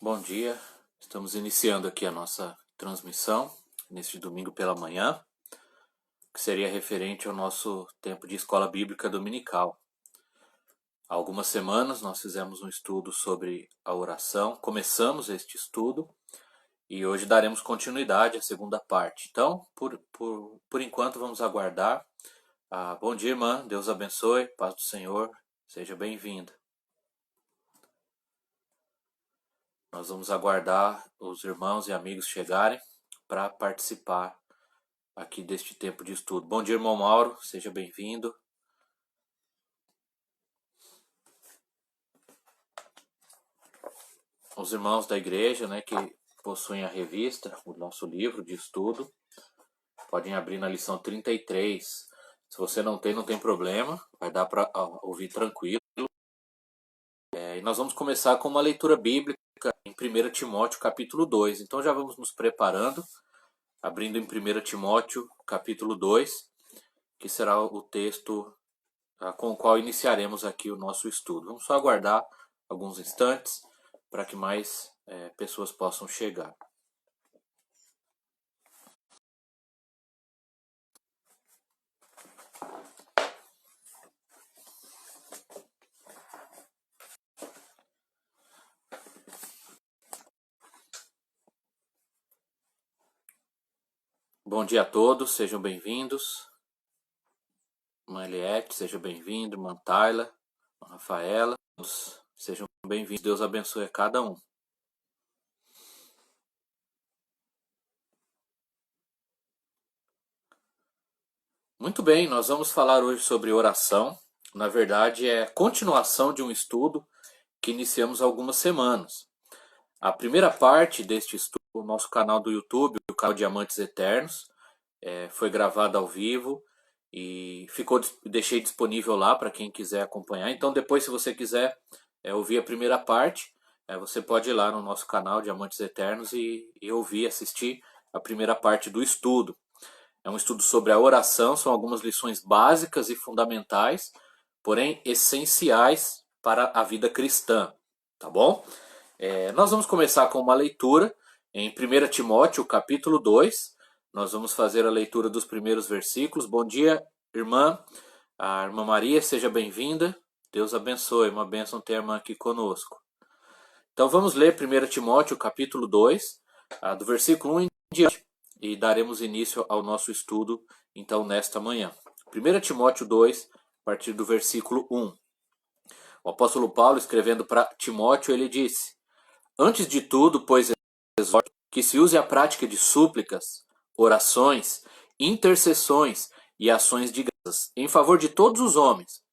Bom dia, estamos iniciando aqui a nossa transmissão neste domingo pela manhã, que seria referente ao nosso tempo de escola bíblica dominical. Há algumas semanas nós fizemos um estudo sobre a oração, começamos este estudo e hoje daremos continuidade à segunda parte. Então, por enquanto, vamos aguardar. Bom dia, irmã, Deus abençoe, paz do Senhor, seja bem-vinda. Nós vamos aguardar os irmãos e amigos chegarem para participar aqui deste tempo de estudo. Bom dia, irmão Mauro, seja bem-vindo. Os irmãos da igreja, que possuem a revista, o nosso livro de estudo, podem abrir na lição 33. Se você não tem problema, vai dar para ouvir tranquilo. E nós vamos começar com uma leitura bíblica em 1 Timóteo, capítulo 2. Então já vamos nos preparando, abrindo em 1 Timóteo, capítulo 2, que será o texto com o qual iniciaremos aqui o nosso estudo. Vamos só aguardar alguns instantes para que mais pessoas possam chegar. Bom dia a todos, sejam bem-vindos. Irmã Eliette, seja bem-vindo. Irmã Tayla, irmã Rafaela, sejam bem-vindos. Deus abençoe a cada um. Muito bem, nós vamos falar hoje sobre oração. Na verdade, é a continuação de um estudo que iniciamos há algumas semanas. A primeira parte deste estudo, o nosso canal do YouTube, o canal Diamantes Eternos, foi gravado ao vivo e deixei disponível lá para quem quiser acompanhar. Então depois, se você quiser ouvir a primeira parte, você pode ir lá no nosso canal Diamantes Eternos e assistir a primeira parte do estudo. É um estudo sobre a oração, são algumas lições básicas e fundamentais, porém essenciais para a vida cristã, tá bom? Nós vamos começar com uma leitura em 1 Timóteo, capítulo 2. Nós vamos fazer a leitura dos primeiros versículos. Bom dia, irmã. A irmã Maria, seja bem-vinda. Deus abençoe. Uma bênção ter a irmã aqui conosco. Então vamos ler 1 Timóteo, capítulo 2, do versículo 1 em diante, e daremos início ao nosso estudo, então, nesta manhã. 1 Timóteo 2, a partir do versículo 1. O apóstolo Paulo, escrevendo para Timóteo, ele disse: Antes de tudo, pois, exorto que se use a prática de súplicas, orações, intercessões e ações de graças em favor de todos os homens,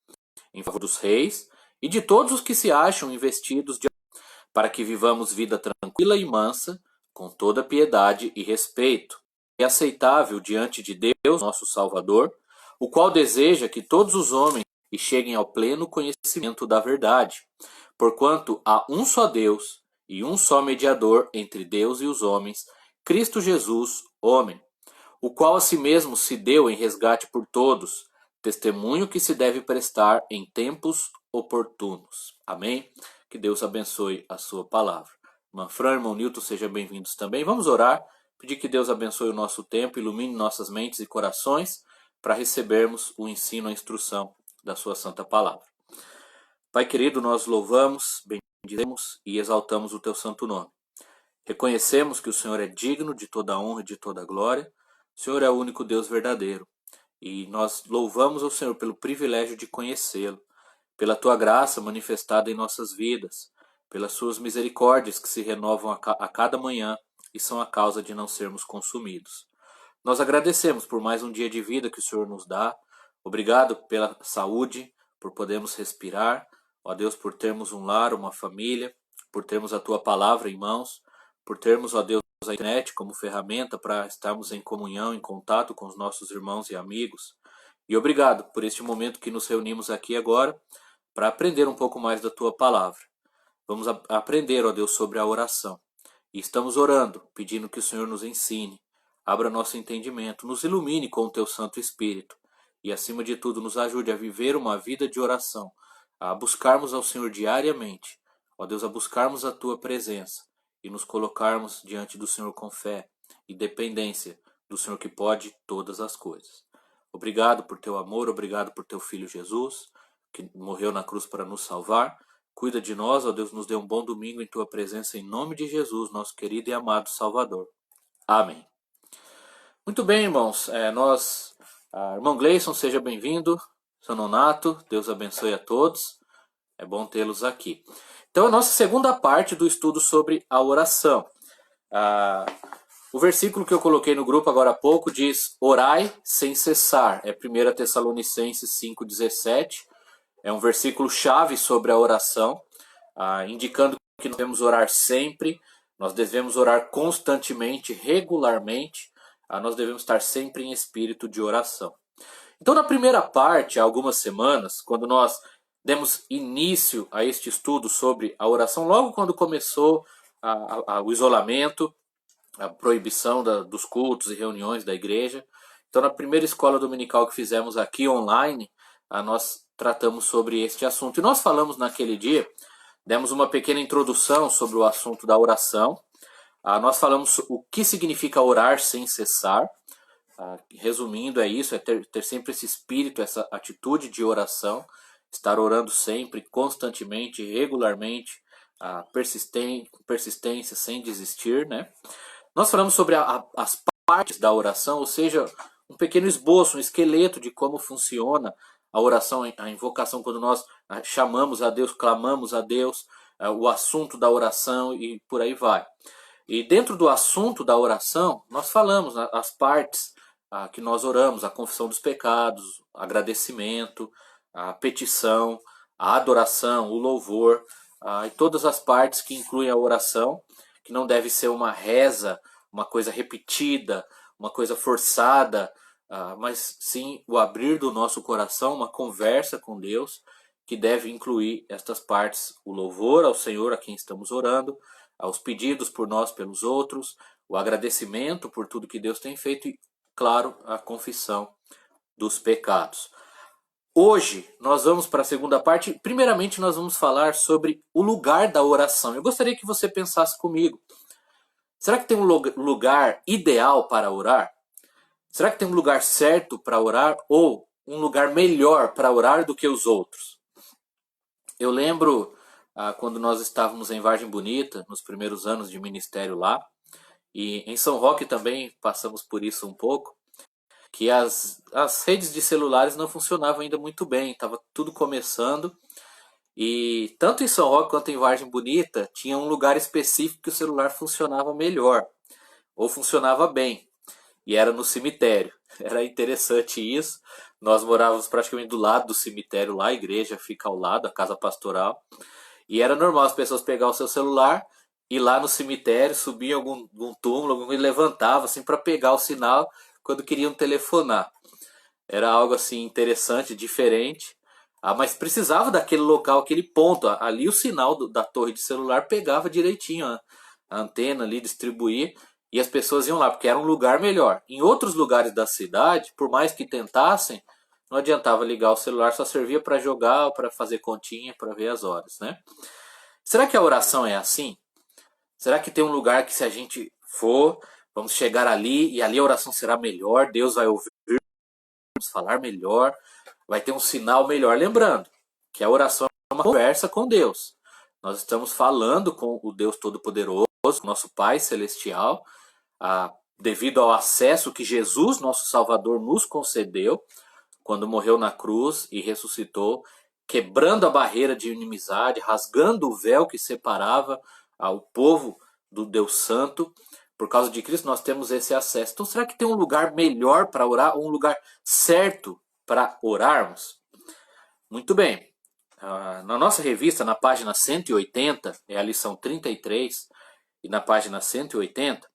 em favor dos reis e de todos os que se acham investidos de para que vivamos vida tranquila e mansa, com toda piedade e respeito, e aceitável diante de Deus, nosso Salvador, o qual deseja que todos os homens cheguem ao pleno conhecimento da verdade, porquanto há um só Deus e um só mediador entre Deus e os homens, Cristo Jesus, homem, o qual a si mesmo se deu em resgate por todos, testemunho que se deve prestar em tempos oportunos. Amém? Que Deus abençoe a sua palavra. Irmã Fran, irmão Newton, sejam bem-vindos também. Vamos orar, pedir que Deus abençoe o nosso tempo, ilumine nossas mentes e corações para recebermos o ensino, a instrução da sua santa palavra. Pai querido, nós louvamos, bendizemos e exaltamos o teu santo nome. Reconhecemos que o Senhor é digno de toda honra e de toda glória. O Senhor é o único Deus verdadeiro. E nós louvamos ao Senhor pelo privilégio de conhecê-lo, pela tua graça manifestada em nossas vidas, pelas suas misericórdias que se renovam a cada manhã e são a causa de não sermos consumidos. Nós agradecemos por mais um dia de vida que o Senhor nos dá. Obrigado pela saúde, por podermos respirar. Ó Deus, por termos um lar, uma família, por termos a tua palavra em mãos, por termos, ó Deus, a internet como ferramenta para estarmos em comunhão, em contato com os nossos irmãos e amigos. E obrigado por este momento que nos reunimos aqui agora para aprender um pouco mais da tua palavra. Vamos aprender, ó Deus, sobre a oração. E estamos orando, pedindo que o Senhor nos ensine, abra nosso entendimento, nos ilumine com o teu Santo Espírito e, acima de tudo, nos ajude a viver uma vida de oração, a buscarmos ao Senhor diariamente, ó Deus, a buscarmos a tua presença e nos colocarmos diante do Senhor com fé e dependência do Senhor que pode todas as coisas. Obrigado por teu amor, obrigado por teu Filho Jesus, que morreu na cruz para nos salvar. Cuida de nós, ó Deus, nos dê um bom domingo em tua presença, em nome de Jesus, nosso querido e amado Salvador. Amém. Muito bem, irmãos. Irmão Gleison, seja bem-vindo. Seu Nonato, Deus abençoe a todos. É bom tê-los aqui. Então, a nossa segunda parte do estudo sobre a oração. O versículo que eu coloquei no grupo agora há pouco diz: orai sem cessar. É 1 Tessalonicenses 5,17. É um versículo chave sobre a oração, indicando que nós devemos orar sempre, nós devemos orar constantemente, regularmente, nós devemos estar sempre em espírito de oração. Então, na primeira parte, há algumas semanas, quando nós demos início a este estudo sobre a oração, logo quando começou o isolamento, a proibição dos cultos e reuniões da igreja. Então, na primeira escola dominical que fizemos aqui online, nós tratamos sobre este assunto. E nós falamos naquele dia, demos uma pequena introdução sobre o assunto da oração. Nós falamos o que significa orar sem cessar. Resumindo, é isso, é ter sempre esse espírito, essa atitude de oração, estar orando sempre, constantemente, regularmente, persistência, sem desistir, né? Nós falamos sobre as partes da oração, ou seja, um pequeno esboço, um esqueleto de como funciona a oração, a invocação, quando nós chamamos a Deus, clamamos a Deus, o assunto da oração e por aí vai. E dentro do assunto da oração, nós falamos as partes que nós oramos, a confissão dos pecados, agradecimento, a petição, a adoração, o louvor, e todas as partes que incluem a oração, que não deve ser uma reza, uma coisa repetida, uma coisa forçada, mas sim o abrir do nosso coração, uma conversa com Deus, que deve incluir estas partes: o louvor ao Senhor a quem estamos orando, aos pedidos por nós pelos outros, o agradecimento por tudo que Deus tem feito e, claro, a confissão dos pecados. Hoje nós vamos para a segunda parte. Primeiramente nós vamos falar sobre o lugar da oração. Eu gostaria que você pensasse comigo. Será que tem um lugar ideal para orar? Será que tem um lugar certo para orar ou um lugar melhor para orar do que os outros? Eu lembro quando nós estávamos em Vargem Bonita, nos primeiros anos de ministério lá, e em São Roque também passamos por isso um pouco, que as redes de celulares não funcionavam ainda muito bem, estava tudo começando, e tanto em São Roque quanto em Vargem Bonita tinha um lugar específico que o celular funcionava melhor, ou funcionava bem, e era no cemitério. Era interessante isso. Nós morávamos praticamente do lado do cemitério lá, a igreja fica ao lado, a casa pastoral, e era normal as pessoas pegar o seu celular, ir lá no cemitério, subir em algum túmulo, e levantava assim para pegar o sinal quando queriam telefonar. Era algo assim interessante, diferente, mas precisava daquele local, aquele ponto. Ali o sinal da torre de celular pegava direitinho a antena ali, distribuía, e as pessoas iam lá, porque era um lugar melhor. Em outros lugares da cidade, por mais que tentassem, não adiantava ligar o celular, só servia para jogar, para fazer continha, para ver as horas, né? Será que a oração é assim? Será que tem um lugar que, se a gente for, vamos chegar ali e ali a oração será melhor, Deus vai ouvir, vamos falar melhor, vai ter um sinal melhor? Lembrando que a oração é uma conversa com Deus. Nós estamos falando com o Deus Todo-Poderoso, nosso Pai Celestial, devido ao acesso que Jesus, nosso Salvador, nos concedeu quando morreu na cruz e ressuscitou, quebrando a barreira de inimizade, rasgando o véu que separava o povo do Deus Santo. Por causa de Cristo nós temos esse acesso. Então será que tem um lugar melhor para orar, um lugar certo para orarmos? Muito bem. Na nossa revista, na página 180, é a lição 33, e na página 180,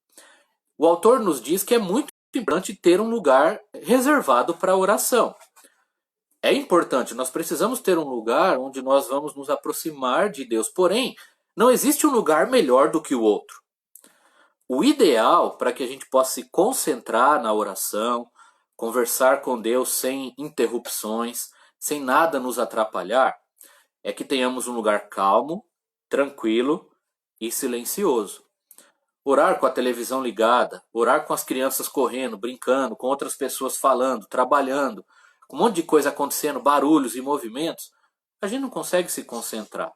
o autor nos diz que é muito importante ter um lugar reservado para oração. É importante, nós precisamos ter um lugar onde nós vamos nos aproximar de Deus. Porém, não existe um lugar melhor do que o outro. O ideal para que a gente possa se concentrar na oração, conversar com Deus sem interrupções, sem nada nos atrapalhar, é que tenhamos um lugar calmo, tranquilo e silencioso. Orar com a televisão ligada, orar com as crianças correndo, brincando, com outras pessoas falando, trabalhando, com um monte de coisa acontecendo, barulhos e movimentos, a gente não consegue se concentrar.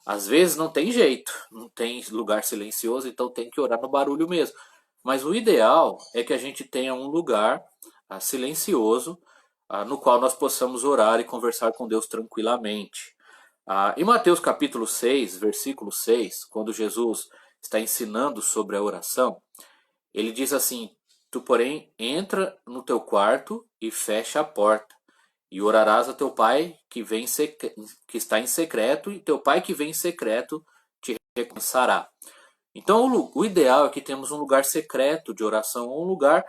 Às vezes não tem jeito, não tem lugar silencioso, então tem que orar no barulho mesmo. Mas o ideal é que a gente tenha um lugar silencioso, no qual nós possamos orar e conversar com Deus tranquilamente. Em Mateus capítulo 6, versículo 6, quando Jesus está ensinando sobre a oração, ele diz assim: Tu, porém, entra no teu quarto e fecha a porta, e orarás a teu pai que está em secreto, e teu pai que vem em secreto te recompensará. Então, o ideal é que temos um lugar secreto de oração, um lugar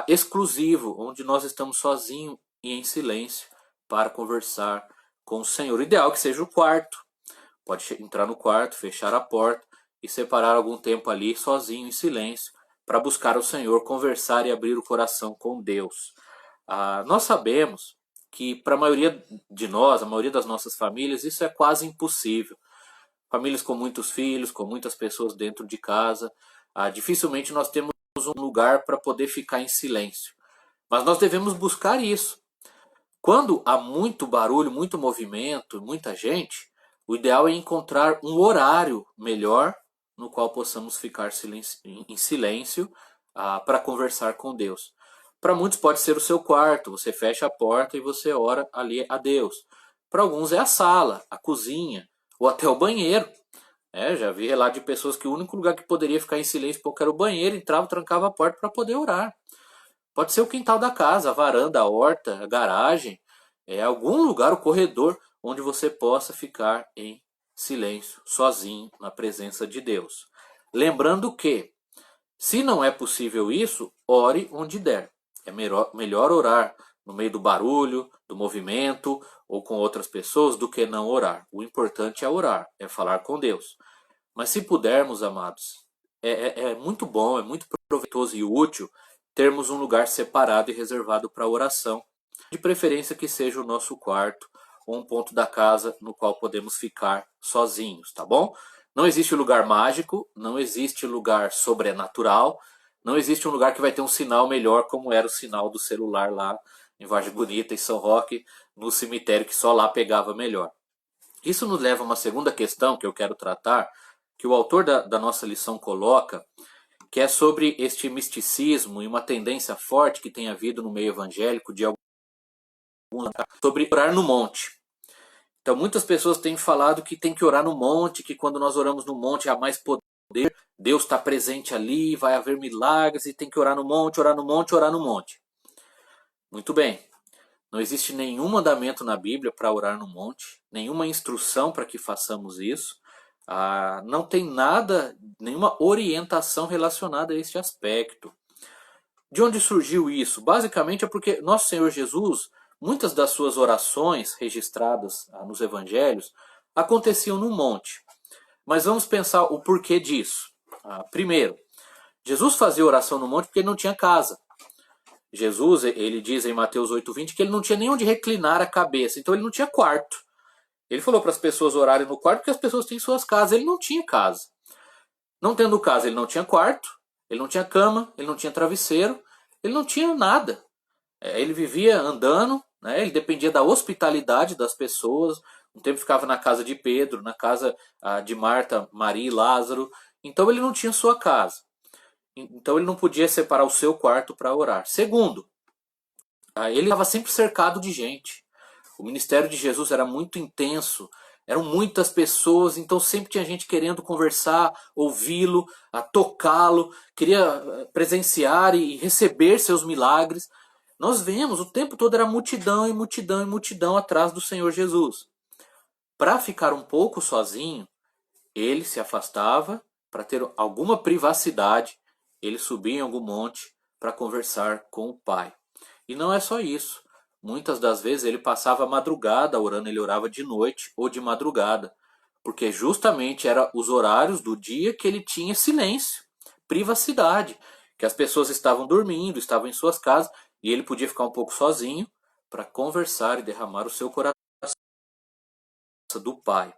exclusivo, onde nós estamos sozinhos e em silêncio para conversar com o Senhor. O ideal é que seja o quarto. Pode entrar no quarto, fechar a porta e separar algum tempo ali sozinho, em silêncio, para buscar o Senhor, conversar e abrir o coração com Deus. Nós sabemos que para a maioria de nós, a maioria das nossas famílias, isso é quase impossível. Famílias com muitos filhos, com muitas pessoas dentro de casa, dificilmente nós temos um lugar para poder ficar em silêncio. Mas nós devemos buscar isso. Quando há muito barulho, muito movimento, muita gente, o ideal é encontrar um horário melhor no qual possamos ficar em silêncio para conversar com Deus. Para muitos pode ser o seu quarto, você fecha a porta e você ora ali a Deus. Para alguns é a sala, a cozinha ou até o banheiro. Já vi relato de pessoas que o único lugar que poderia ficar em silêncio pouco era o banheiro, entrava, trancava a porta para poder orar. Pode ser o quintal da casa, a varanda, a horta, a garagem, algum lugar, o corredor, onde você possa ficar em silêncio, sozinho, na presença de Deus. Lembrando que, se não é possível isso, ore onde der. É melhor orar no meio do barulho, do movimento ou com outras pessoas do que não orar. O importante é orar, é falar com Deus. Mas se pudermos, amados, é muito bom, é muito proveitoso e útil termos um lugar separado e reservado para oração, de preferência que seja o nosso quarto ou um ponto da casa no qual podemos ficar sozinhos, tá bom? Não existe lugar mágico, não existe lugar sobrenatural, não existe um lugar que vai ter um sinal melhor como era o sinal do celular lá em Vargem Bonita, em São Roque, no cemitério, que só lá pegava melhor. Isso nos leva a uma segunda questão que eu quero tratar, que o autor da nossa lição coloca, que é sobre este misticismo e uma tendência forte que tem havido no meio evangélico de alguns sobre orar no monte. Então muitas pessoas têm falado que tem que orar no monte, que quando nós oramos no monte há mais poder, Deus está presente ali, vai haver milagres e tem que orar no monte, orar no monte, orar no monte. Muito bem. Não existe nenhum mandamento na Bíblia para orar no monte, nenhuma instrução para que façamos isso. Não tem nada, nenhuma orientação relacionada a este aspecto. De onde surgiu isso? Basicamente é porque nosso Senhor Jesus, muitas das suas orações registradas nos evangelhos, aconteciam no monte. Mas vamos pensar o porquê disso. Primeiro, Jesus fazia oração no monte porque ele não tinha casa. Jesus, ele diz em Mateus 8,20 que ele não tinha nem onde reclinar a cabeça, então ele não tinha quarto. Ele falou para as pessoas orarem no quarto porque as pessoas têm suas casas, ele não tinha casa. Não tendo casa, ele não tinha quarto, ele não tinha cama, ele não tinha travesseiro, ele não tinha nada. Ele vivia andando, né? Ele dependia da hospitalidade das pessoas. Um tempo ficava na casa de Pedro, na casa de Marta, Maria e Lázaro. Então ele não tinha sua casa. Então ele não podia separar o seu quarto para orar. Segundo, ele estava sempre cercado de gente. O ministério de Jesus era muito intenso, eram muitas pessoas, então sempre tinha gente querendo conversar, ouvi-lo, tocá-lo, queria presenciar e receber seus milagres. Nós vemos, o tempo todo era multidão e multidão e multidão atrás do Senhor Jesus. Para ficar um pouco sozinho, ele se afastava para ter alguma privacidade, ele subia em algum monte para conversar com o Pai. E não é só isso. Muitas das vezes ele passava a madrugada orando, ele orava de noite ou de madrugada, porque justamente eram os horários do dia que ele tinha silêncio, privacidade, que as pessoas estavam dormindo, estavam em suas casas, e ele podia ficar um pouco sozinho para conversar e derramar o seu coração do Pai.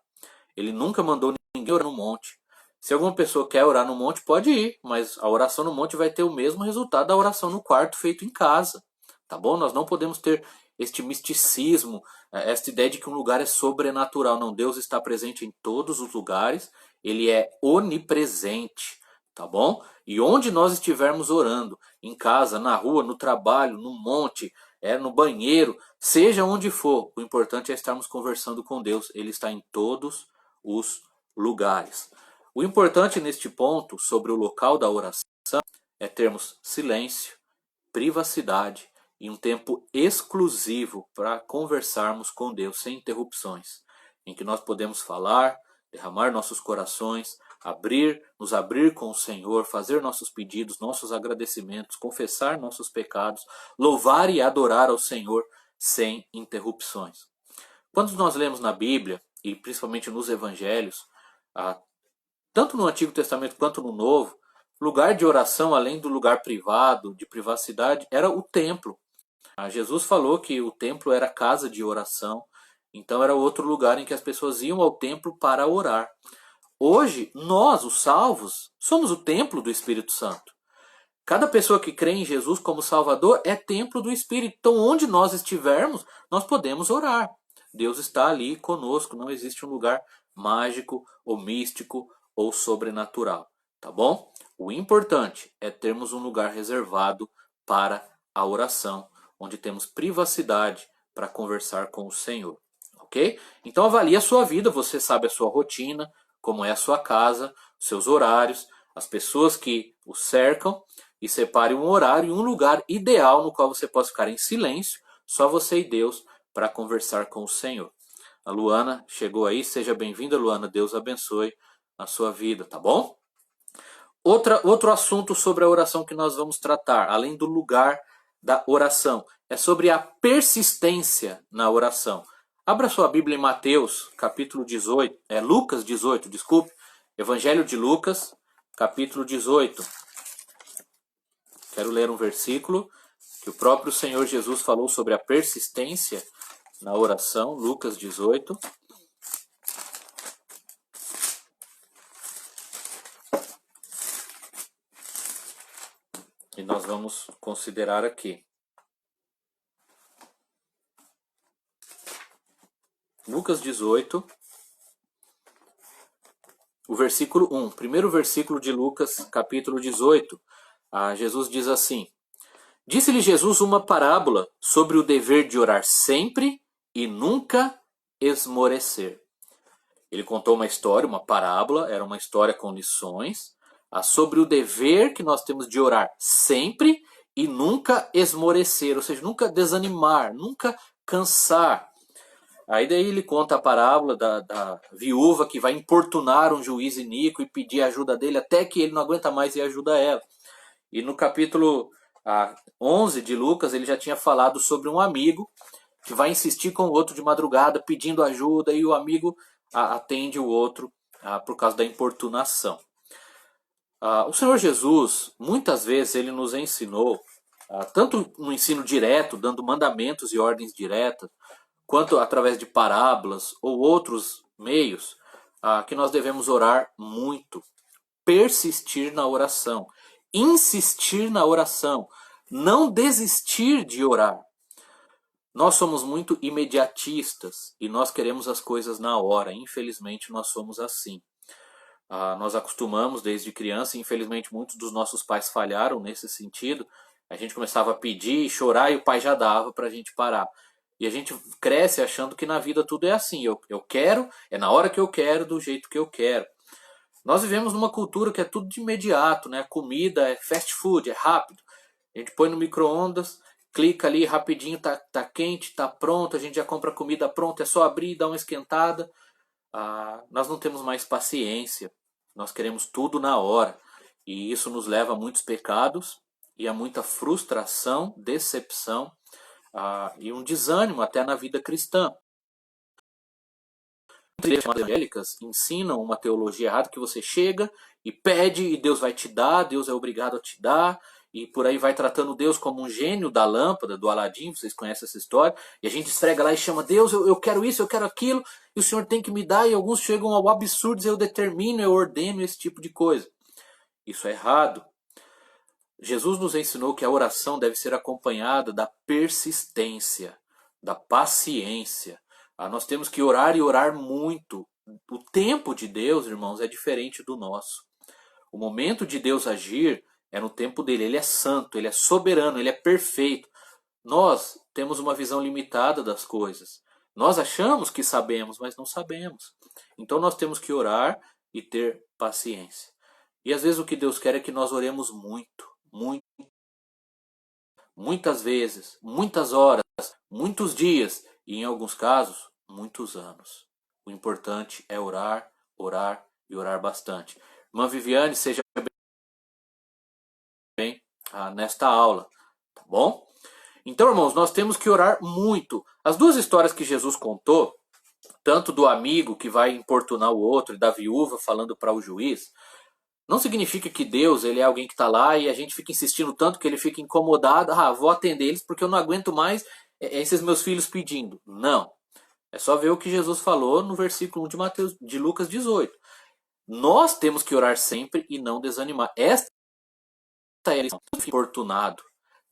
Ele nunca mandou ninguém orar no monte. Se alguma pessoa quer orar no monte, pode ir, mas a oração no monte vai ter o mesmo resultado da oração no quarto feito em casa, tá bom? Nós não podemos ter este misticismo, esta ideia de que um lugar é sobrenatural. Não, Deus está presente em todos os lugares, ele é onipresente, tá bom? E onde nós estivermos orando, em casa, na rua, no trabalho, no monte, no banheiro, seja onde for, o importante é estarmos conversando com Deus. Ele está em todos os lugares. O importante neste ponto, sobre o local da oração, é termos silêncio, privacidade e um tempo exclusivo para conversarmos com Deus sem interrupções, em que nós podemos falar, derramar nossos corações, nos abrir com o Senhor, fazer nossos pedidos, nossos agradecimentos, confessar nossos pecados, louvar e adorar ao Senhor sem interrupções. Quando nós lemos na Bíblia, e principalmente nos Evangelhos, tanto no Antigo Testamento quanto no Novo, lugar de oração, além do lugar privado, de privacidade, era o templo. Jesus falou que o templo era casa de oração, então era outro lugar em que as pessoas iam ao templo para orar. Hoje, nós, os salvos, somos o templo do Espírito Santo. Cada pessoa que crê em Jesus como Salvador é templo do Espírito. Então, onde nós estivermos, nós podemos orar. Deus está ali conosco, não existe um lugar mágico ou místico ou sobrenatural, tá bom? O importante é termos um lugar reservado para a oração, onde temos privacidade para conversar com o Senhor, ok? Então avalie a sua vida, você sabe a sua rotina, como é a sua casa, os seus horários, as pessoas que o cercam, e separe um horário e um lugar ideal no qual você possa ficar em silêncio, só você e Deus, para conversar com o Senhor. A Luana chegou aí, seja bem-vinda, Luana, Deus abençoe a sua vida, tá bom? Outro assunto sobre a oração que nós vamos tratar, além do lugar da oração, é sobre a persistência na oração. Abra sua Bíblia em Mateus, capítulo 18, Lucas 18, desculpe, Evangelho de Lucas, capítulo 18. Quero ler um versículo que o próprio Senhor Jesus falou sobre a persistência na oração, Lucas 18. E nós vamos considerar aqui. Lucas 18, o versículo 1. Primeiro versículo de Lucas, capítulo 18. Jesus diz assim: Disse-lhe Jesus uma parábola sobre o dever de orar sempre e nunca esmorecer. Ele contou uma história, uma parábola, era uma história com lições, sobre o dever que nós temos de orar sempre e nunca esmorecer, ou seja, nunca desanimar, nunca cansar. Aí daí ele conta a parábola da viúva que vai importunar um juiz iníquo e pedir a ajuda dele até que ele não aguenta mais e ajuda ela. E no capítulo 11 de Lucas ele já tinha falado sobre um amigo que vai insistir com o outro de madrugada pedindo ajuda e o amigo atende o outro por causa da importunação. O Senhor Jesus, muitas vezes, ele nos ensinou, tanto no ensino direto, dando mandamentos e ordens diretas, quanto através de parábolas ou outros meios, que nós devemos orar muito, persistir na oração, insistir na oração, não desistir de orar. Nós somos muito imediatistas e nós queremos as coisas na hora. Infelizmente, nós somos assim. Nós acostumamos desde criança, e infelizmente muitos dos nossos pais falharam nesse sentido. A gente começava a pedir e chorar e o pai já dava para a gente parar. E a gente cresce achando que na vida tudo é assim. Eu quero, é na hora que eu quero, do jeito que eu quero. Nós vivemos numa cultura que é tudo de imediato, né? A comida é fast food, é rápido. A gente põe no micro-ondas, clica ali rapidinho, tá quente, tá pronto, a gente já compra a comida pronta, é só abrir e dar uma esquentada. Nós não temos mais paciência, nós queremos tudo na hora. E isso nos leva a muitos pecados e a muita frustração, decepção e um desânimo até na vida cristã. As igrejas evangélicas ensinam uma teologia errada que você chega e pede e Deus vai te dar, Deus é obrigado a te dar, e por aí vai tratando Deus como um gênio da lâmpada, do Aladim, vocês conhecem essa história, e a gente esfrega lá e chama Deus, eu quero isso, eu quero aquilo, e o Senhor tem que me dar, e alguns chegam ao absurdo, eu determino, eu ordeno esse tipo de coisa. Isso é errado. Jesus nos ensinou que a oração deve ser acompanhada da persistência, da paciência. Nós temos que orar e orar muito. O tempo de Deus, irmãos, é diferente do nosso. O momento de Deus agir é no tempo dele. Ele é santo, ele é soberano, ele é perfeito. Nós temos uma visão limitada das coisas. Nós achamos que sabemos, mas não sabemos. Então nós temos que orar e ter paciência. E às vezes o que Deus quer é que nós oremos muito, muito, muitas vezes, muitas horas, muitos dias e em alguns casos, muitos anos. O importante é orar, orar e orar bastante. Irmã Viviane, seja bem nesta aula, tá bom? Então, irmãos, nós temos que orar muito. As duas histórias que Jesus contou, tanto do amigo que vai importunar o outro e da viúva falando para o juiz, não significa que Deus ele é alguém que está lá e a gente fica insistindo tanto que ele fica incomodado. Vou atender eles porque eu não aguento mais esses meus filhos pedindo. Não. É só ver o que Jesus falou no versículo 1 de Lucas 18. Nós temos que orar sempre e não desanimar. Esta é a lição. Importunado.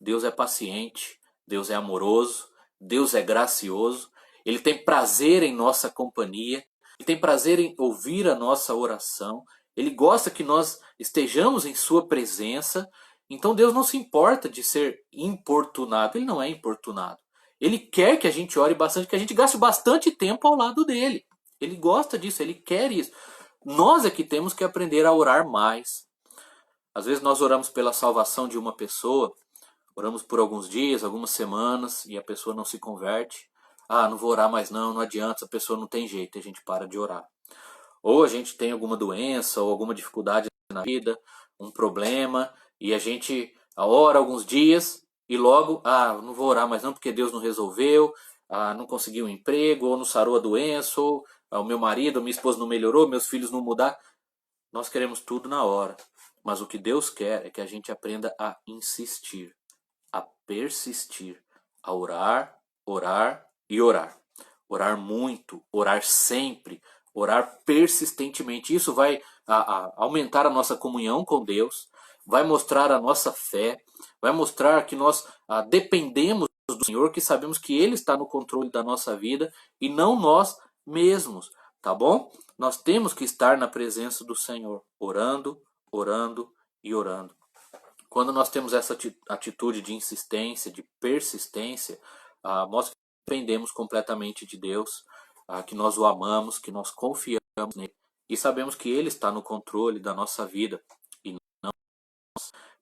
Deus é paciente, Deus é amoroso, Deus é gracioso. Ele tem prazer em nossa companhia, ele tem prazer em ouvir a nossa oração. Ele gosta que nós estejamos em sua presença. Então Deus não se importa de ser importunado. Ele não é importunado. Ele quer que a gente ore bastante, que a gente gaste bastante tempo ao lado dele. Ele gosta disso, ele quer isso. Nós é que temos que aprender a orar mais. Às vezes nós oramos pela salvação de uma pessoa, oramos por alguns dias, algumas semanas, e a pessoa não se converte. Não vou orar mais não adianta, a pessoa não tem jeito, e a gente para de orar. Ou a gente tem alguma doença ou alguma dificuldade na vida, um problema, e a gente ora alguns dias e logo, não vou orar mais não porque Deus não resolveu, não conseguiu um emprego, ou não sarou a doença, ou o meu marido, minha esposa não melhorou, meus filhos não mudaram. Nós queremos tudo na hora, mas o que Deus quer é que a gente aprenda a insistir, a persistir, a orar, orar e orar. Orar muito, orar sempre, orar persistentemente. Isso vai aumentar a nossa comunhão com Deus, vai mostrar a nossa fé, vai mostrar que nós dependemos do Senhor, que sabemos que Ele está no controle da nossa vida e não nós mesmos, tá bom? Nós temos que estar na presença do Senhor, orando, orando e orando. Quando nós temos essa atitude de insistência, de persistência, nós dependemos completamente de Deus, que nós o amamos, que nós confiamos nele e sabemos que Ele está no controle da nossa vida. E não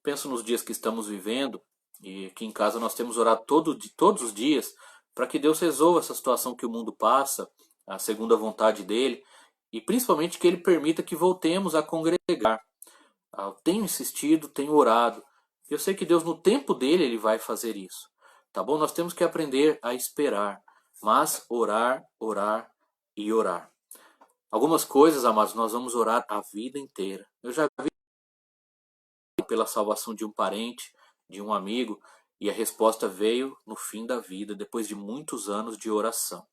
penso nos dias que estamos vivendo e que em casa nós temos orado todos os dias para que Deus resolva essa situação que o mundo passa, segundo a vontade dele, e principalmente que Ele permita que voltemos a congregar. Eu tenho insistido, tenho orado. Eu sei que Deus no tempo dele Ele vai fazer isso. Tá bom? Nós temos que aprender a esperar, mas orar, orar e orar. Algumas coisas, amados, nós vamos orar a vida inteira. Eu já vi pela salvação de um parente, de um amigo, e a resposta veio no fim da vida, depois de muitos anos de oração.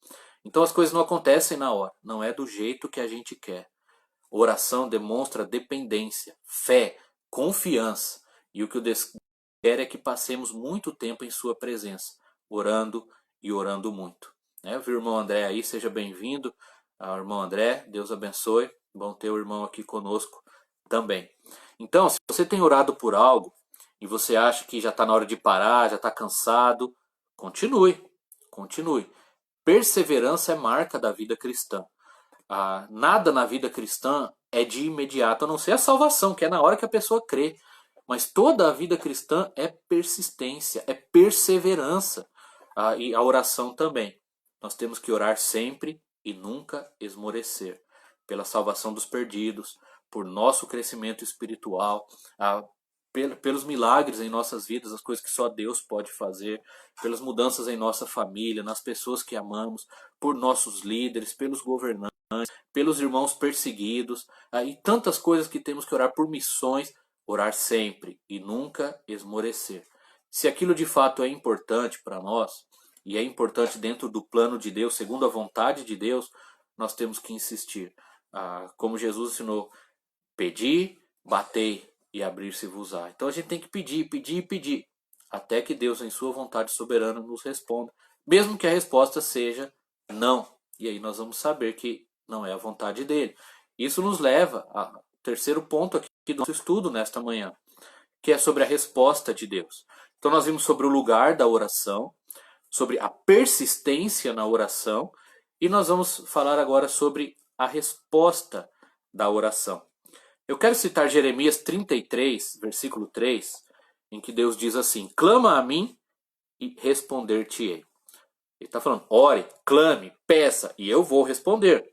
Então as coisas não acontecem na hora, não é do jeito que a gente quer. Oração demonstra dependência, fé, confiança. E o que o Deus quer é que passemos muito tempo em sua presença, orando e orando muito. O irmão André aí, seja bem-vindo. Irmão André, Deus abençoe. Bom ter o irmão aqui conosco também. Então, se você tem orado por algo e você acha que já está na hora de parar, já está cansado, continue, continue. Perseverança é marca da vida cristã. Nada na vida cristã é de imediato, a não ser a salvação, que é na hora que a pessoa crê. Mas toda a vida cristã é persistência, é perseverança. E a oração também. Nós temos que orar sempre e nunca esmorecer. Pela salvação dos perdidos, por nosso crescimento espiritual, pelos milagres em nossas vidas, as coisas que só Deus pode fazer, pelas mudanças em nossa família, nas pessoas que amamos, por nossos líderes, pelos governantes, pelos irmãos perseguidos, e tantas coisas que temos que orar por missões. orar sempre e nunca esmorecer. Se aquilo de fato é importante para nós, e é importante dentro do plano de Deus, segundo a vontade de Deus, nós temos que insistir. Como Jesus ensinou, pedi, batei e abrir-se-vos-á. Então a gente tem que pedir, pedir e pedir, até que Deus, em sua vontade soberana, nos responda, mesmo que a resposta seja não. E aí nós vamos saber que não é a vontade dele. Isso nos leva ao terceiro ponto aqui do nosso estudo nesta manhã, que é sobre a resposta de Deus. Então nós vimos sobre o lugar da oração, sobre a persistência na oração, e nós vamos falar agora sobre a resposta da oração. Eu quero citar Jeremias 33, versículo 3, em que Deus diz assim: clama a mim e responder-te-ei. Ele está falando, ore, clame, peça, e eu vou responder.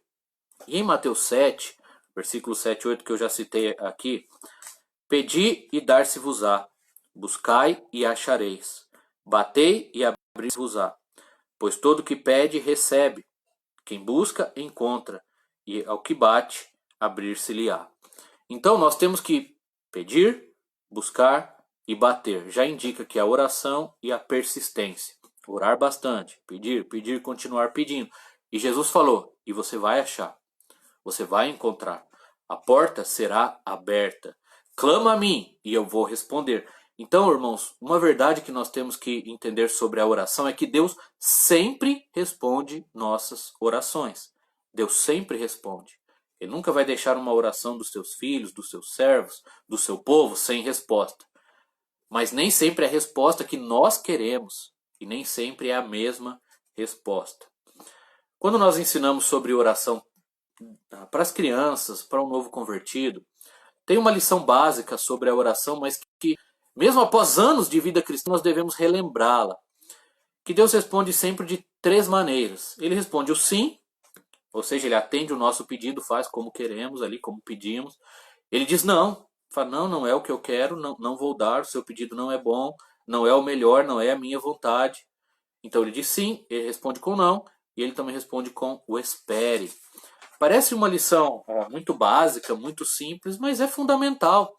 E em Mateus 7, versículo 7 e 8, que eu já citei aqui, pedi e dar-se-vos-á, buscai e achareis, batei e abrir-se-vos-á, pois todo que pede, recebe, quem busca, encontra, e ao que bate, abrir-se-lhe-á. Então nós temos que pedir, buscar e bater. Já indica que a oração e a persistência. Orar bastante, pedir, pedir, continuar pedindo. E Jesus falou, e você vai achar, você vai encontrar. A porta será aberta. Clama a mim e eu vou responder. Então, irmãos, uma verdade que nós temos que entender sobre a oração é que Deus sempre responde nossas orações. Deus sempre responde. Ele nunca vai deixar uma oração dos seus filhos, dos seus servos, do seu povo sem resposta. Mas nem sempre é a resposta que nós queremos e nem sempre é a mesma resposta. Quando nós ensinamos sobre oração para as crianças, para um novo convertido, tem uma lição básica sobre a oração, mas que mesmo após anos de vida cristã nós devemos relembrá-la. Que Deus responde sempre de três maneiras. Ele responde o sim, ou seja, ele atende o nosso pedido, faz como queremos ali, como pedimos. Ele diz não, fala não, não é o que eu quero, não vou dar, o seu pedido não é bom, não é o melhor, não é a minha vontade. Então ele diz sim, ele responde com não, e ele também responde com o espere. Parece uma lição muito básica, muito simples, mas é fundamental.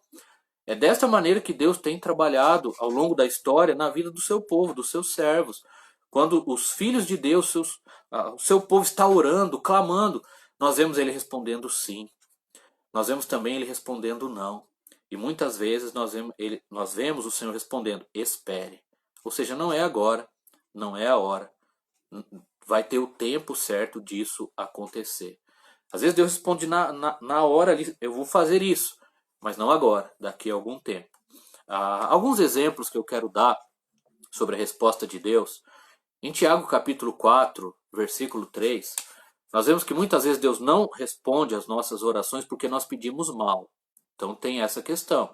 É desta maneira que Deus tem trabalhado ao longo da história na vida do seu povo, dos seus servos. Quando os filhos de Deus, o seu povo está orando, clamando, nós vemos ele respondendo sim. Nós vemos também ele respondendo não. E muitas vezes nós vemos o Senhor respondendo, espere. Ou seja, não é agora, não é a hora. Vai ter o tempo certo disso acontecer. Às vezes Deus responde na hora ali, eu vou fazer isso, mas não agora, daqui a algum tempo. Alguns exemplos que eu quero dar sobre a resposta de Deus. Em Tiago capítulo 4, versículo 3, nós vemos que muitas vezes Deus não responde às nossas orações porque nós pedimos mal. Então tem essa questão.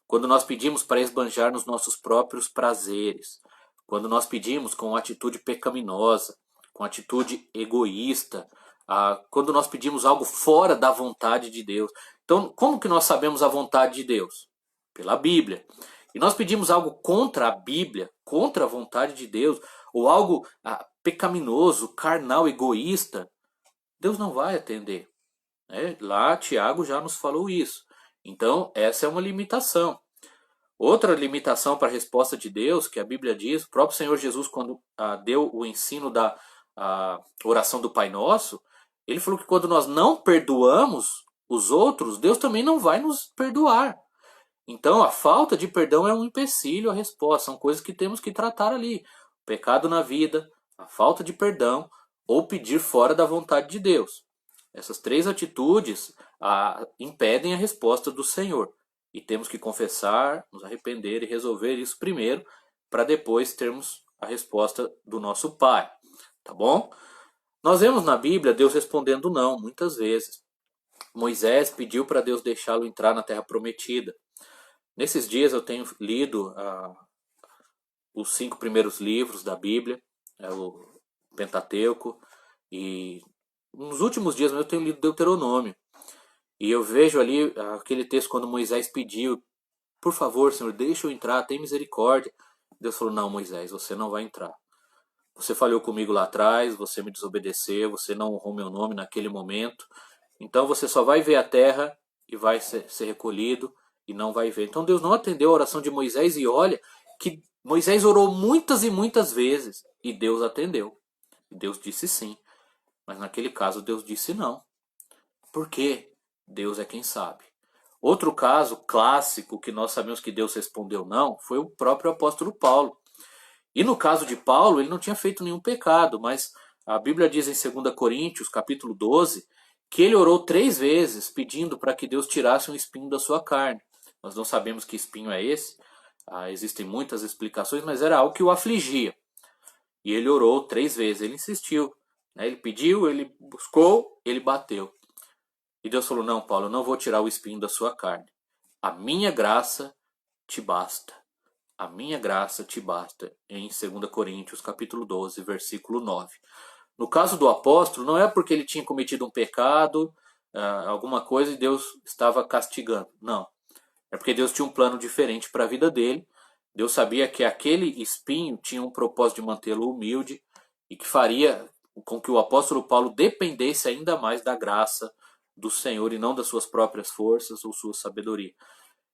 Quando nós pedimos para esbanjar nos nossos próprios prazeres, quando nós pedimos com atitude pecaminosa, com atitude egoísta, quando nós pedimos algo fora da vontade de Deus. Então, como que nós sabemos a vontade de Deus? Pela Bíblia. E nós pedimos algo contra a Bíblia, contra a vontade de Deus, ou algo pecaminoso, carnal, egoísta, Deus não vai atender. Lá Tiago já nos falou isso. Então, essa é uma limitação. Outra limitação para a resposta de Deus, que a Bíblia diz, o próprio Senhor Jesus, quando deu o ensino da oração do Pai Nosso, ele falou que quando nós não perdoamos os outros, Deus também não vai nos perdoar. Então, a falta de perdão é um empecilho à resposta, são coisas que temos que tratar ali. O pecado na vida, a falta de perdão ou pedir fora da vontade de Deus. Essas três atitudes impedem a resposta do Senhor. E temos que confessar, nos arrepender e resolver isso primeiro, para depois termos a resposta do nosso Pai. Tá bom? Nós vemos na Bíblia Deus respondendo não, muitas vezes. Moisés pediu para Deus deixá-lo entrar na Terra Prometida. Nesses dias eu tenho lido os 5 primeiros livros da Bíblia, o Pentateuco, e nos últimos dias eu tenho lido Deuteronômio. E eu vejo ali aquele texto quando Moisés pediu, por favor, Senhor, deixa eu entrar, tem misericórdia. Deus falou, não, Moisés, você não vai entrar. Você falhou comigo lá atrás, você me desobedeceu, você não honrou meu nome naquele momento. Então você só vai ver a terra e vai ser recolhido e não vai ver. Então Deus não atendeu a oração de Moisés, e olha que Moisés orou muitas e muitas vezes e Deus atendeu. Deus disse sim, mas naquele caso Deus disse não. Por quê? Deus é quem sabe. Outro caso clássico que nós sabemos que Deus respondeu não foi o próprio apóstolo Paulo. E no caso de Paulo, ele não tinha feito nenhum pecado, mas a Bíblia diz em 2 Coríntios, capítulo 12, que ele orou 3 vezes pedindo para que Deus tirasse um espinho da sua carne. Nós não sabemos que espinho é esse, existem muitas explicações, mas era algo que o afligia. E ele orou 3 vezes, ele insistiu. Ele pediu, ele buscou, ele bateu. E Deus falou, não, Paulo, eu não vou tirar o espinho da sua carne. A minha graça te basta. A minha graça te basta, em 2 Coríntios, capítulo 12, versículo 9. No caso do apóstolo, não é porque ele tinha cometido um pecado, alguma coisa, e Deus estava castigando. Não. É porque Deus tinha um plano diferente para a vida dele. Deus sabia que aquele espinho tinha um propósito de mantê-lo humilde e que faria com que o apóstolo Paulo dependesse ainda mais da graça do Senhor e não das suas próprias forças ou sua sabedoria.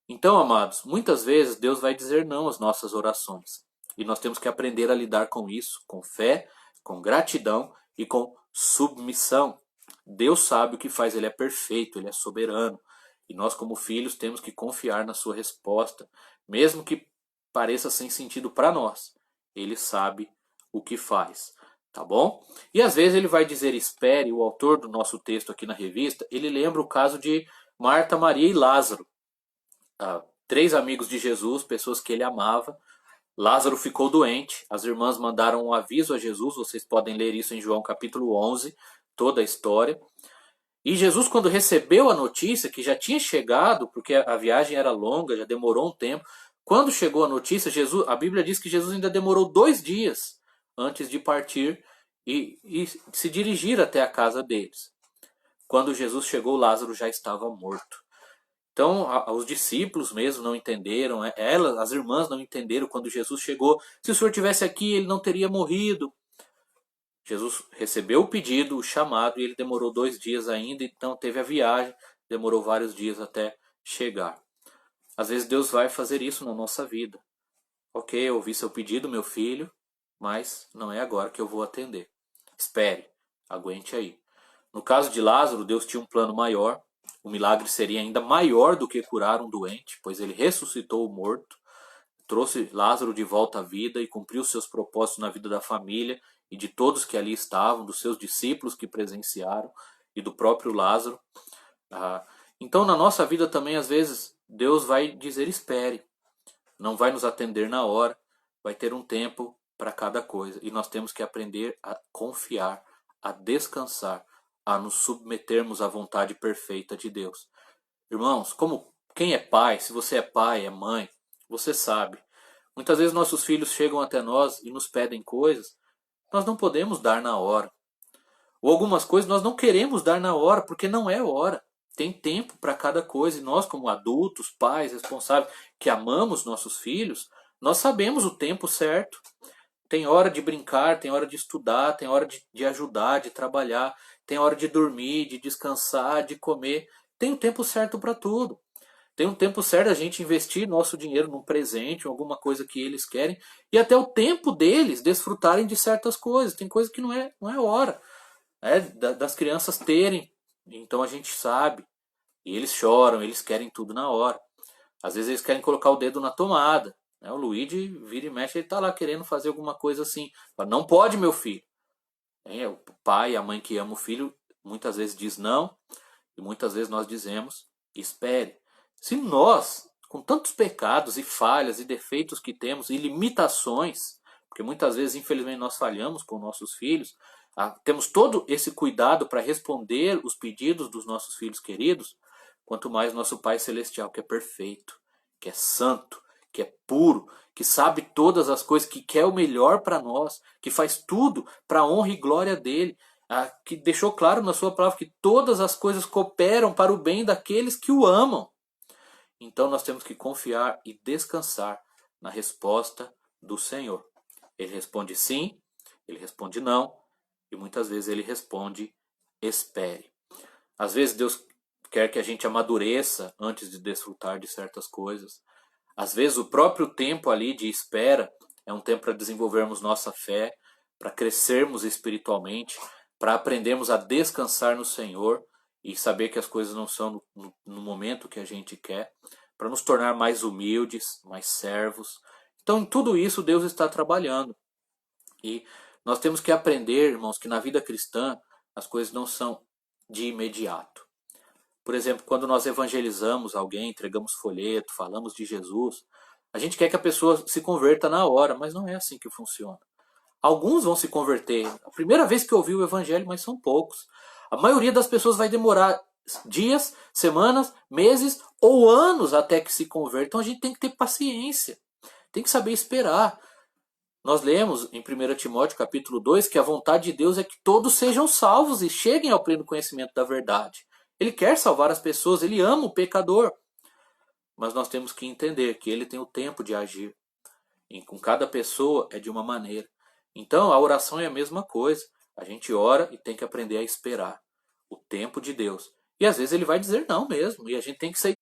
Então, amados, muitas vezes Deus vai dizer não às nossas orações. E nós temos que aprender a lidar com isso, com fé, com gratidão e com submissão. Deus sabe o que faz, Ele é perfeito, Ele é soberano. E nós, como filhos, temos que confiar na sua resposta, mesmo que pareça sem sentido para nós. Ele sabe o que faz, tá bom? E às vezes ele vai dizer espere, o autor do nosso texto aqui na revista, ele lembra o caso de Marta, Maria e Lázaro. 3 amigos de Jesus, pessoas que ele amava. Lázaro ficou doente, as irmãs mandaram um aviso a Jesus, vocês podem ler isso em João capítulo 11, toda a história. E Jesus, quando recebeu a notícia que já tinha chegado, porque a viagem era longa, já demorou um tempo, quando chegou a notícia, a Bíblia diz que Jesus ainda demorou 2 dias antes de partir e se dirigir até a casa deles. Quando Jesus chegou, Lázaro já estava morto. Então, os discípulos mesmo não entenderam, as irmãs não entenderam quando Jesus chegou. Se o Senhor tivesse aqui, ele não teria morrido. Jesus recebeu o pedido, o chamado, e ele demorou 2 dias ainda, então teve a viagem, demorou vários dias até chegar. Às vezes Deus vai fazer isso na nossa vida. Ok, eu ouvi seu pedido, meu filho, mas não é agora que eu vou atender. Espere, aguente aí. No caso de Lázaro, Deus tinha um plano maior. O milagre seria ainda maior do que curar um doente, pois ele ressuscitou o morto, trouxe Lázaro de volta à vida e cumpriu seus propósitos na vida da família e de todos que ali estavam, dos seus discípulos que presenciaram e do próprio Lázaro. Então, na nossa vida também, às vezes, Deus vai dizer espere, não vai nos atender na hora, vai ter um tempo para cada coisa e nós temos que aprender a confiar, a descansar, a nos submetermos à vontade perfeita de Deus. Irmãos, como quem é pai, se você é pai, é mãe, você sabe. Muitas vezes nossos filhos chegam até nós e nos pedem coisas, nós não podemos dar na hora. Ou algumas coisas nós não queremos dar na hora, porque não é hora. Tem tempo para cada coisa e nós, como adultos, pais, responsáveis, que amamos nossos filhos, nós sabemos o tempo certo. Tem hora de brincar, tem hora de estudar, tem hora de ajudar, de trabalhar, tem hora de dormir, de descansar, de comer. Tem o tempo certo para tudo. Tem um tempo certo a gente investir nosso dinheiro num presente, em alguma coisa que eles querem, e até o tempo deles desfrutarem de certas coisas. Tem coisa que não é hora. Das crianças terem. Então a gente sabe. E eles choram, eles querem tudo na hora. Às vezes eles querem colocar o dedo na tomada. O Luigi vira e mexe, ele está lá querendo fazer alguma coisa assim. Não pode, meu filho. O pai, a mãe que ama o filho, muitas vezes diz não, e muitas vezes nós dizemos, espere. Se nós, com tantos pecados e falhas e defeitos que temos, e limitações, porque muitas vezes, infelizmente, nós falhamos com nossos filhos, temos todo esse cuidado para responder os pedidos dos nossos filhos queridos, quanto mais nosso Pai Celestial, que é perfeito, que é santo, que é puro, que sabe todas as coisas, que quer o melhor para nós, que faz tudo para a honra e glória dele, que deixou claro na sua palavra que todas as coisas cooperam para o bem daqueles que o amam. Então nós temos que confiar e descansar na resposta do Senhor. Ele responde sim, ele responde não, e muitas vezes ele responde espere. Às vezes Deus quer que a gente amadureça antes de desfrutar de certas coisas. Às vezes o próprio tempo ali de espera é um tempo para desenvolvermos nossa fé, para crescermos espiritualmente, para aprendermos a descansar no Senhor e saber que as coisas não são no momento que a gente quer, para nos tornar mais humildes, mais servos. Então, em tudo isso, Deus está trabalhando. E nós temos que aprender, irmãos, que na vida cristã as coisas não são de imediato. Por exemplo, quando nós evangelizamos alguém, entregamos folheto, falamos de Jesus, a gente quer que a pessoa se converta na hora, mas não é assim que funciona. Alguns vão se converter a primeira vez que ouviu o evangelho, mas são poucos. A maioria das pessoas vai demorar dias, semanas, meses ou anos até que se convertam. Então a gente tem que ter paciência, tem que saber esperar. Nós lemos em 1 Timóteo capítulo 2 que a vontade de Deus é que todos sejam salvos e cheguem ao pleno conhecimento da verdade. Ele quer salvar as pessoas, ele ama o pecador. Mas nós temos que entender que ele tem o tempo de agir. E com cada pessoa é de uma maneira. Então a oração é a mesma coisa. A gente ora e tem que aprender a esperar o tempo de Deus. E às vezes ele vai dizer não mesmo. E a gente tem que sair.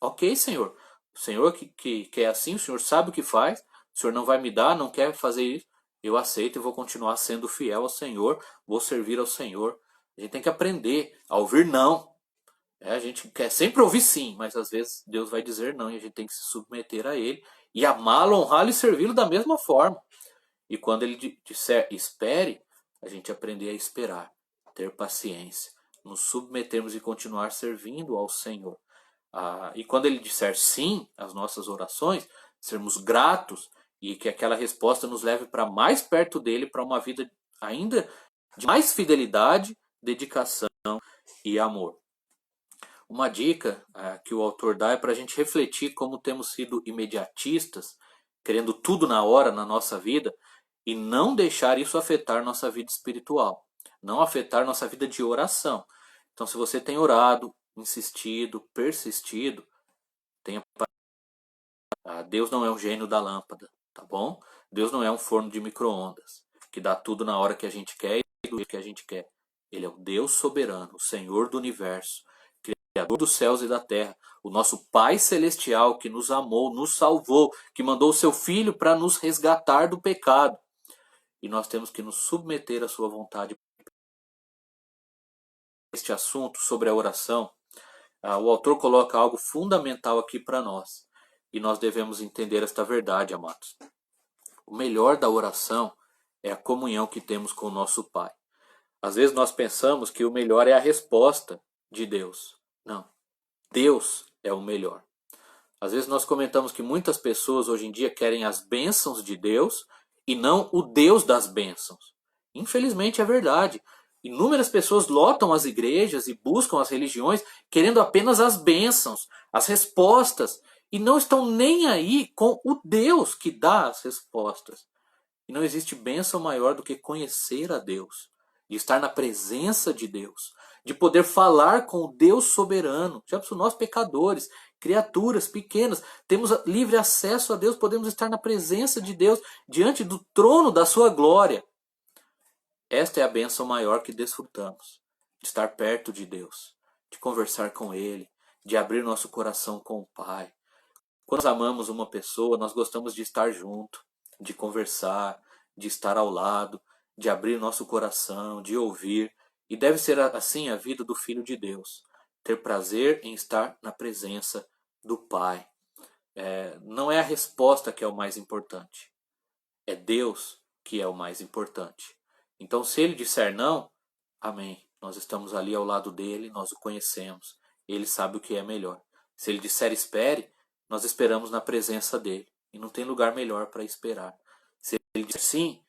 Ok, Senhor. O Senhor que é assim, o Senhor sabe o que faz. O Senhor não vai me dar, não quer fazer isso. Eu aceito e vou continuar sendo fiel ao Senhor. Vou servir ao Senhor. A gente tem que aprender a ouvir não. A gente quer sempre ouvir sim, mas às vezes Deus vai dizer não e a gente tem que se submeter a Ele e amá-lo, honrá-lo e servi-lo da mesma forma. E quando Ele disser espere, a gente aprender a esperar, ter paciência, nos submetermos e continuar servindo ao Senhor. E quando Ele disser sim às nossas orações, sermos gratos e que aquela resposta nos leve para mais perto dEle, para uma vida ainda de mais fidelidade, dedicação e amor. Uma dica que o autor dá é para a gente refletir como temos sido imediatistas, querendo tudo na hora na nossa vida, e não deixar isso afetar nossa vida espiritual, não afetar nossa vida de oração. Então, se você tem orado, insistido, persistido, tenha Deus não é um gênio da lâmpada, tá bom? Deus não é um forno de micro-ondas, que dá tudo na hora que a gente quer e do jeito que a gente quer. Ele é o Deus soberano, o Senhor do universo, Criador dos céus e da terra, o nosso Pai celestial que nos amou, nos salvou, que mandou o seu Filho para nos resgatar do pecado. E nós temos que nos submeter à sua vontade. Este assunto sobre a oração, o autor coloca algo fundamental aqui para nós. E nós devemos entender esta verdade, amados. O melhor da oração é a comunhão que temos com o nosso Pai. Às vezes nós pensamos que o melhor é a resposta de Deus. Não. Deus é o melhor. Às vezes nós comentamos que muitas pessoas hoje em dia querem as bênçãos de Deus e não o Deus das bênçãos. Infelizmente é verdade. Inúmeras pessoas lotam as igrejas e buscam as religiões querendo apenas as bênçãos, as respostas, e não estão nem aí com o Deus que dá as respostas. E não existe bênção maior do que conhecer a Deus, de estar na presença de Deus, de poder falar com o Deus soberano. Já pensou, nós pecadores, criaturas pequenas, temos livre acesso a Deus, podemos estar na presença de Deus, diante do trono da sua glória. Esta é a bênção maior que desfrutamos, de estar perto de Deus, de conversar com Ele, de abrir nosso coração com o Pai. Quando nós amamos uma pessoa, nós gostamos de estar junto, de conversar, de estar ao lado, de abrir nosso coração, de ouvir. E deve ser assim a vida do Filho de Deus. Ter prazer em estar na presença do Pai. Não é a resposta que é o mais importante. É Deus que é o mais importante. Então, se Ele disser não, amém. Nós estamos ali ao lado dEle, nós o conhecemos. Ele sabe o que é melhor. Se Ele disser espere, nós esperamos na presença dEle. E não tem lugar melhor para esperar. Se Ele disser sim,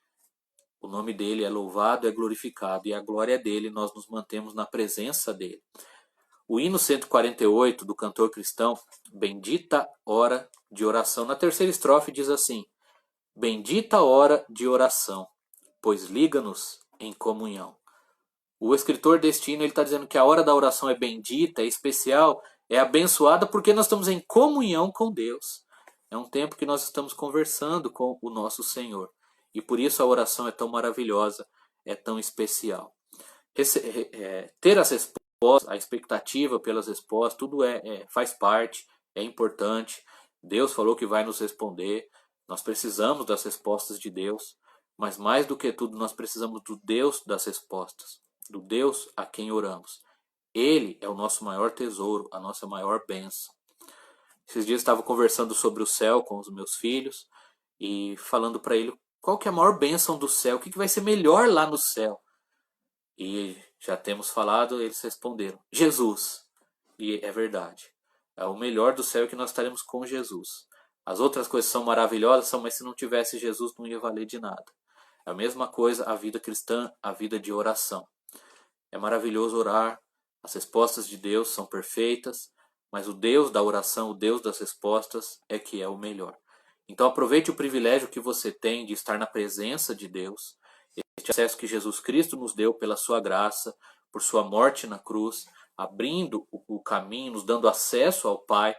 o nome dEle é louvado, é glorificado. E a glória é dEle, nós nos mantemos na presença dEle. O hino 148 do cantor cristão, Bendita Hora de Oração, na terceira estrofe diz assim: Bendita hora de oração, pois liga-nos em comunhão. O escritor deste hino está dizendo que a hora da oração é bendita, é especial, é abençoada porque nós estamos em comunhão com Deus. É um tempo que nós estamos conversando com o nosso Senhor. E por isso a oração é tão maravilhosa, é tão especial. Ter as respostas a expectativa pelas respostas, tudo faz parte, é importante. Deus falou que vai nos responder. Nós precisamos das respostas de Deus. Mas mais do que tudo, nós precisamos do Deus das respostas. Do Deus a quem oramos. Ele é o nosso maior tesouro, a nossa maior bênção. Esses dias eu estava conversando sobre o céu com os meus filhos e falando para ele qual que é a maior bênção do céu, o que vai ser melhor lá no céu. E já temos falado, eles responderam, Jesus. E é verdade. É o melhor do céu que nós estaremos com Jesus. As outras coisas são maravilhosas, mas se não tivesse Jesus não ia valer de nada. É a mesma coisa a vida cristã, a vida de oração. É maravilhoso orar, as respostas de Deus são perfeitas, mas o Deus da oração, o Deus das respostas é que é o melhor. Então aproveite o privilégio que você tem de estar na presença de Deus, este acesso que Jesus Cristo nos deu pela sua graça, por sua morte na cruz, abrindo o caminho, nos dando acesso ao Pai.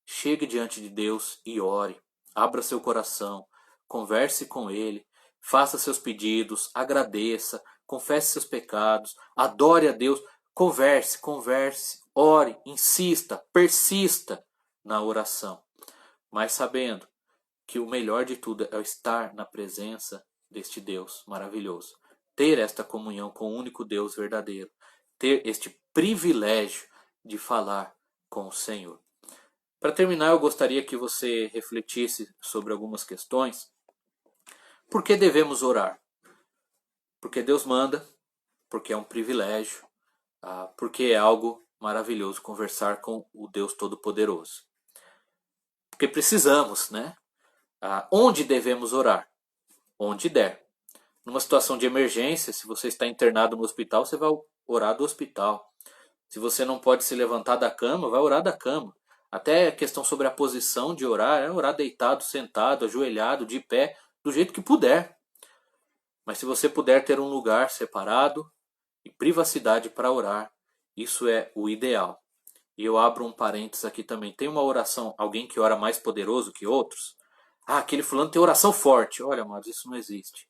Chegue diante de Deus e ore. Abra seu coração, converse com Ele, faça seus pedidos, agradeça, confesse seus pecados, adore a Deus, converse, ore, insista, persista na oração. Mas sabendo que o melhor de tudo é estar na presença deste Deus maravilhoso. Ter esta comunhão com o único Deus verdadeiro. Ter este privilégio de falar com o Senhor. Para terminar, eu gostaria que você refletisse sobre algumas questões. Por que devemos orar? Porque Deus manda, porque é um privilégio, porque é algo maravilhoso conversar com o Deus Todo-Poderoso. Porque precisamos, né? Onde devemos orar? Onde der. Numa situação de emergência, se você está internado no hospital, você vai orar do hospital. Se você não pode se levantar da cama, vai orar da cama. Até a questão sobre a posição de orar, é orar deitado, sentado, ajoelhado, de pé, do jeito que puder. Mas se você puder ter um lugar separado e privacidade para orar, isso é o ideal. E eu abro um parênteses aqui também. Tem uma oração, alguém que ora mais poderoso que outros? Aquele fulano tem oração forte. Olha, amados, isso não existe.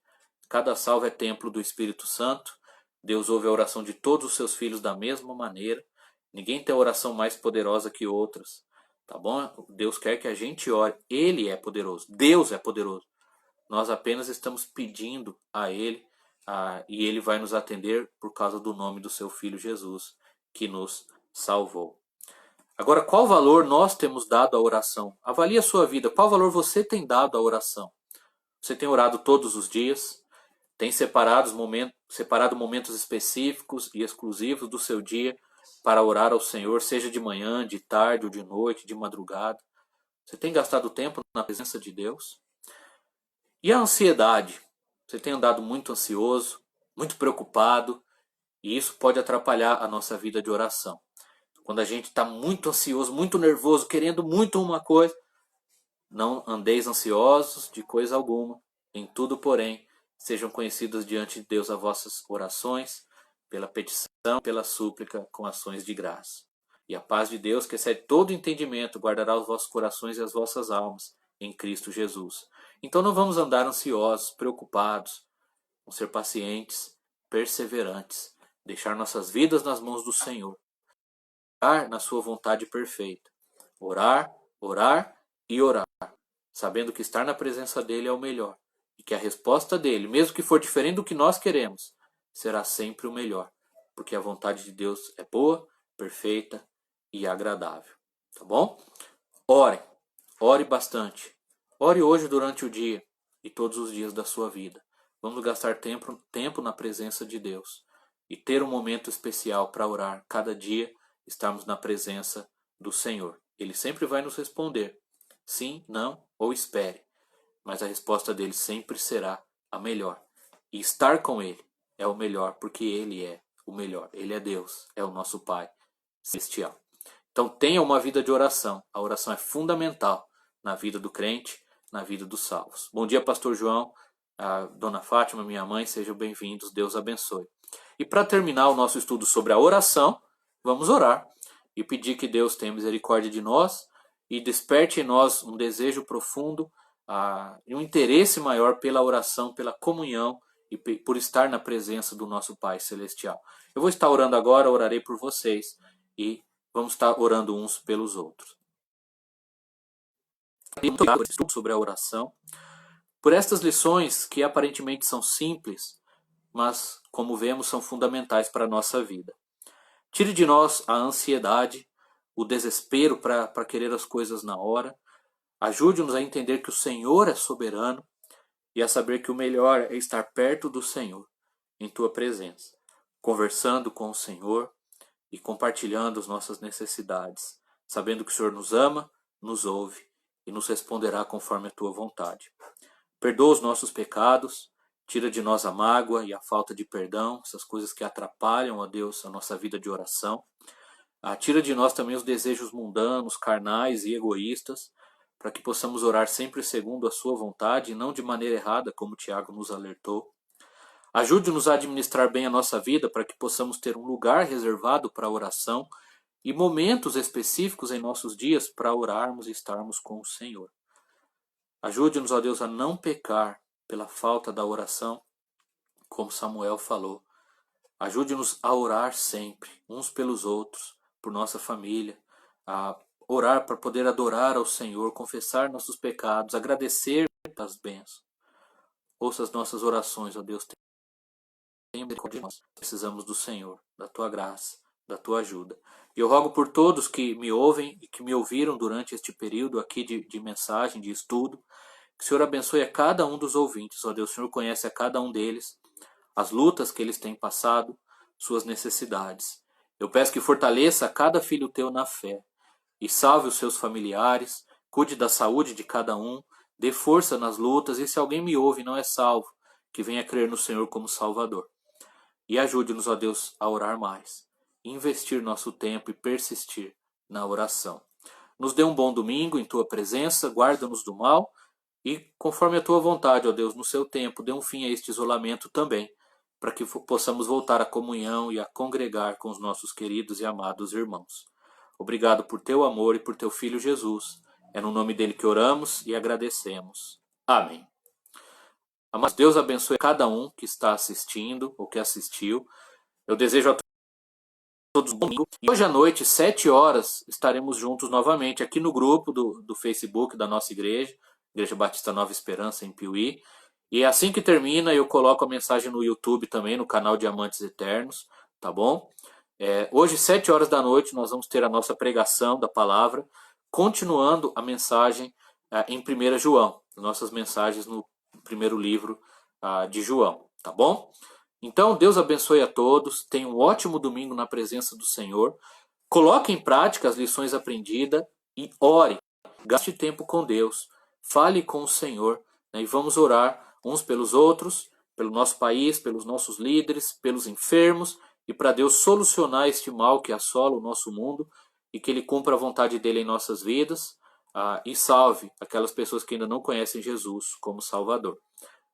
Cada salvo é templo do Espírito Santo. Deus ouve a oração de todos os seus filhos da mesma maneira. Ninguém tem oração mais poderosa que outras. Tá bom? Deus quer que a gente ore. Ele é poderoso. Deus é poderoso. Nós apenas estamos pedindo a Ele e Ele vai nos atender por causa do nome do seu Filho Jesus, que nos salvou. Agora, qual valor nós temos dado à oração? Avalie a sua vida. Qual valor você tem dado à oração? Você tem orado todos os dias? Tem separado momentos específicos e exclusivos do seu dia para orar ao Senhor, seja de manhã, de tarde ou de noite, de madrugada? Você tem gastado tempo na presença de Deus? E a ansiedade? Você tem andado muito ansioso, muito preocupado, e isso pode atrapalhar a nossa vida de oração. Quando a gente está muito ansioso, muito nervoso, querendo muito uma coisa, não andeis ansiosos de coisa alguma. Em tudo, porém, sejam conhecidas diante de Deus as vossas orações, pela petição, pela súplica, com ações de graça. E a paz de Deus, que excede todo entendimento, guardará os vossos corações e as vossas almas em Cristo Jesus. Então não vamos andar ansiosos, preocupados, vamos ser pacientes, perseverantes, deixar nossas vidas nas mãos do Senhor, orar na sua vontade perfeita, orar, orar e orar, sabendo que estar na presença dele é o melhor e que a resposta dele, mesmo que for diferente do que nós queremos, será sempre o melhor, porque a vontade de Deus é boa, perfeita e agradável. Tá bom? Ore, ore bastante. Ore hoje durante o dia e todos os dias da sua vida. Vamos gastar tempo na presença de Deus e ter um momento especial para orar. Cada dia estarmos na presença do Senhor. Ele sempre vai nos responder. Sim, não ou espere. Mas a resposta dele sempre será a melhor. E estar com ele é o melhor, porque ele é o melhor. Ele é Deus, é o nosso Pai celestial. Então tenha uma vida de oração. A oração é fundamental na vida do crente, na vida dos salvos. Bom dia, Pastor João, a Dona Fátima, minha mãe, sejam bem-vindos, Deus abençoe. E para terminar o nosso estudo sobre a oração, vamos orar e pedir que Deus tenha misericórdia de nós e desperte em nós um desejo profundo e um interesse maior pela oração, pela comunhão e por estar na presença do nosso Pai Celestial. Eu vou estar orando agora, orarei por vocês e vamos estar orando uns pelos outros. Muito obrigado por estudo sobre a oração, por estas lições que aparentemente são simples, mas, como vemos, são fundamentais para a nossa vida. Tire de nós a ansiedade, o desespero para querer as coisas na hora. Ajude-nos a entender que o Senhor é soberano e a saber que o melhor é estar perto do Senhor, em Tua presença, conversando com o Senhor e compartilhando as nossas necessidades, sabendo que o Senhor nos ama, nos ouve e nos responderá conforme a Tua vontade. Perdoa os nossos pecados, tira de nós a mágoa e a falta de perdão, essas coisas que atrapalham, ó Deus, a nossa vida de oração. Tira de nós também os desejos mundanos, carnais e egoístas, para que possamos orar sempre segundo a sua vontade e não de maneira errada, como Tiago nos alertou. Ajude-nos a administrar bem a nossa vida para que possamos ter um lugar reservado para a oração e momentos específicos em nossos dias para orarmos e estarmos com o Senhor. Ajude-nos, ó Deus, a não pecar pela falta da oração, como Samuel falou. Ajude-nos a orar sempre, uns pelos outros, por nossa família, a orar para poder adorar ao Senhor, confessar nossos pecados, agradecer pelas bênçãos. Ouça as nossas orações, ó Deus, tenha misericórdia de nós. Precisamos do Senhor, da Tua graça, da Tua ajuda. E eu rogo por todos que me ouvem e que me ouviram durante este período aqui de mensagem, de estudo, que o Senhor abençoe a cada um dos ouvintes, ó Deus, o Senhor conhece a cada um deles, as lutas que eles têm passado, suas necessidades. Eu peço que fortaleça a cada filho teu na fé e salve os seus familiares, cuide da saúde de cada um, dê força nas lutas e se alguém me ouve e não é salvo, que venha crer no Senhor como Salvador. E ajude-nos, ó Deus, a orar mais, investir nosso tempo e persistir na oração. Nos dê um bom domingo em Tua presença, guarda-nos do mal e, conforme a Tua vontade, ó Deus, no seu tempo, dê um fim a este isolamento também, para que possamos voltar à comunhão e a congregar com os nossos queridos e amados irmãos. Obrigado por Teu amor e por Teu Filho Jesus. É no nome dele que oramos e agradecemos. Amém. Mas Deus abençoe cada um que está assistindo ou que assistiu. Eu desejo a todos um bom domingo. E hoje à noite, 7 horas, estaremos juntos novamente aqui no grupo do Facebook da nossa igreja, Igreja Batista Nova Esperança, em Piuí. E assim que termina, eu coloco a mensagem no YouTube também, no canal Diamantes Eternos, tá bom? Hoje, 7 horas da noite, nós vamos ter a nossa pregação da palavra, continuando a mensagem em 1 João, nossas mensagens no primeiro livro de João, tá bom? Então, Deus abençoe a todos, tenha um ótimo domingo na presença do Senhor, coloque em prática as lições aprendidas e ore, gaste tempo com Deus, fale com o Senhor, né, e vamos orar uns pelos outros, pelo nosso país, pelos nossos líderes, pelos enfermos, e para Deus solucionar este mal que assola o nosso mundo e que Ele cumpra a vontade dEle em nossas vidas e salve aquelas pessoas que ainda não conhecem Jesus como Salvador.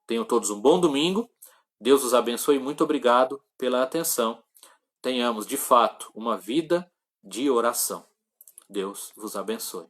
Tenham todos um bom domingo, Deus os abençoe e muito obrigado pela atenção. Tenhamos, de fato, uma vida de oração. Deus vos abençoe.